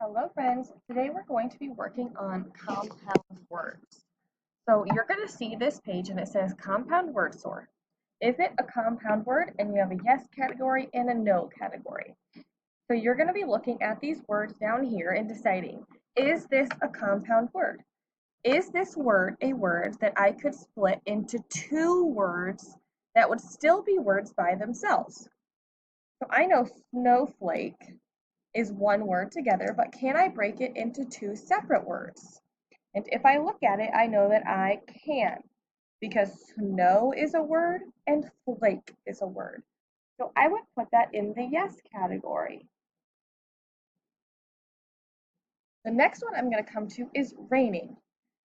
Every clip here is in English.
Hello friends, today we're going to be working on compound words. So you're going to see this page and it says compound word sort. Is it a compound word? And you have a yes category and a no category. So you're going to be looking at these words down here and deciding, is this a compound word? Is this word a word that I could split into two words that would still be words by themselves? So I know snowflake is one word together, but can I break it into two separate words? And if I look at it, I know that I can, because snow is a word and flake is a word. So I would put that in the yes category. The next one I'm going to come to is raining.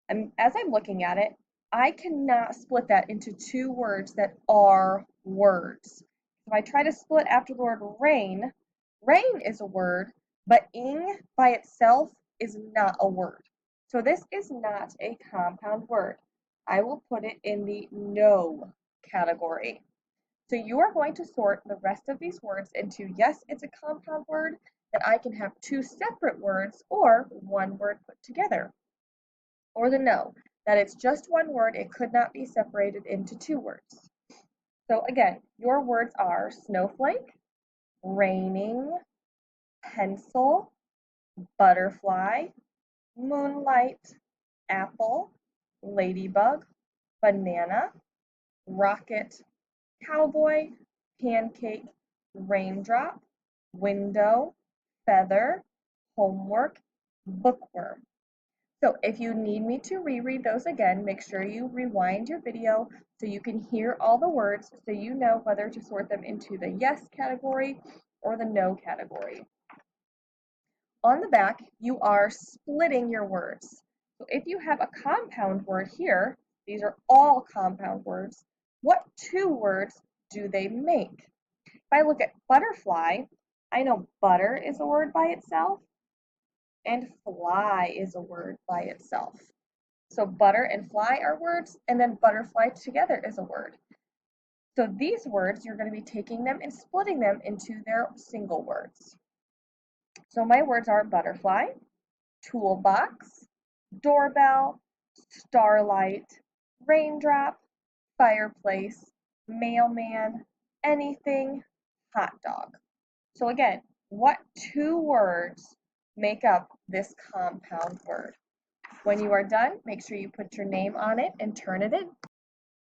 And as I'm looking at it, I cannot split that into two words that are words. If I try to split after the word rain, rain is a word, but ing by itself is not a word. So this is not a compound word. I will put it in the no category. So you are going to sort the rest of these words into yes, it's a compound word, that I can have two separate words or one word put together. Or the no, that it's just one word, it could not be separated into two words. So again, your words are snowflake, raining, pencil, butterfly, moonlight, apple, ladybug, banana, rocket, cowboy, pancake, raindrop, window, feather, homework, bookworm. So if you need me to reread those again, make sure you rewind your video so you can hear all the words so you know whether to sort them into the yes category or the no category. On the back, you are splitting your words. So if you have a compound word here, these are all compound words, what two words do they make? If I look at butterfly, I know butter is a word by itself and fly is a word by itself. So butter and fly are words, and then butterfly together is a word. So these words, you're going to be taking them and splitting them into their single words. So my words are butterfly, toolbox, doorbell, starlight, raindrop, fireplace, mailman, anything, hot dog. So again, what two words make up this compound word? When you are done, make sure you put your name on it and turn it in.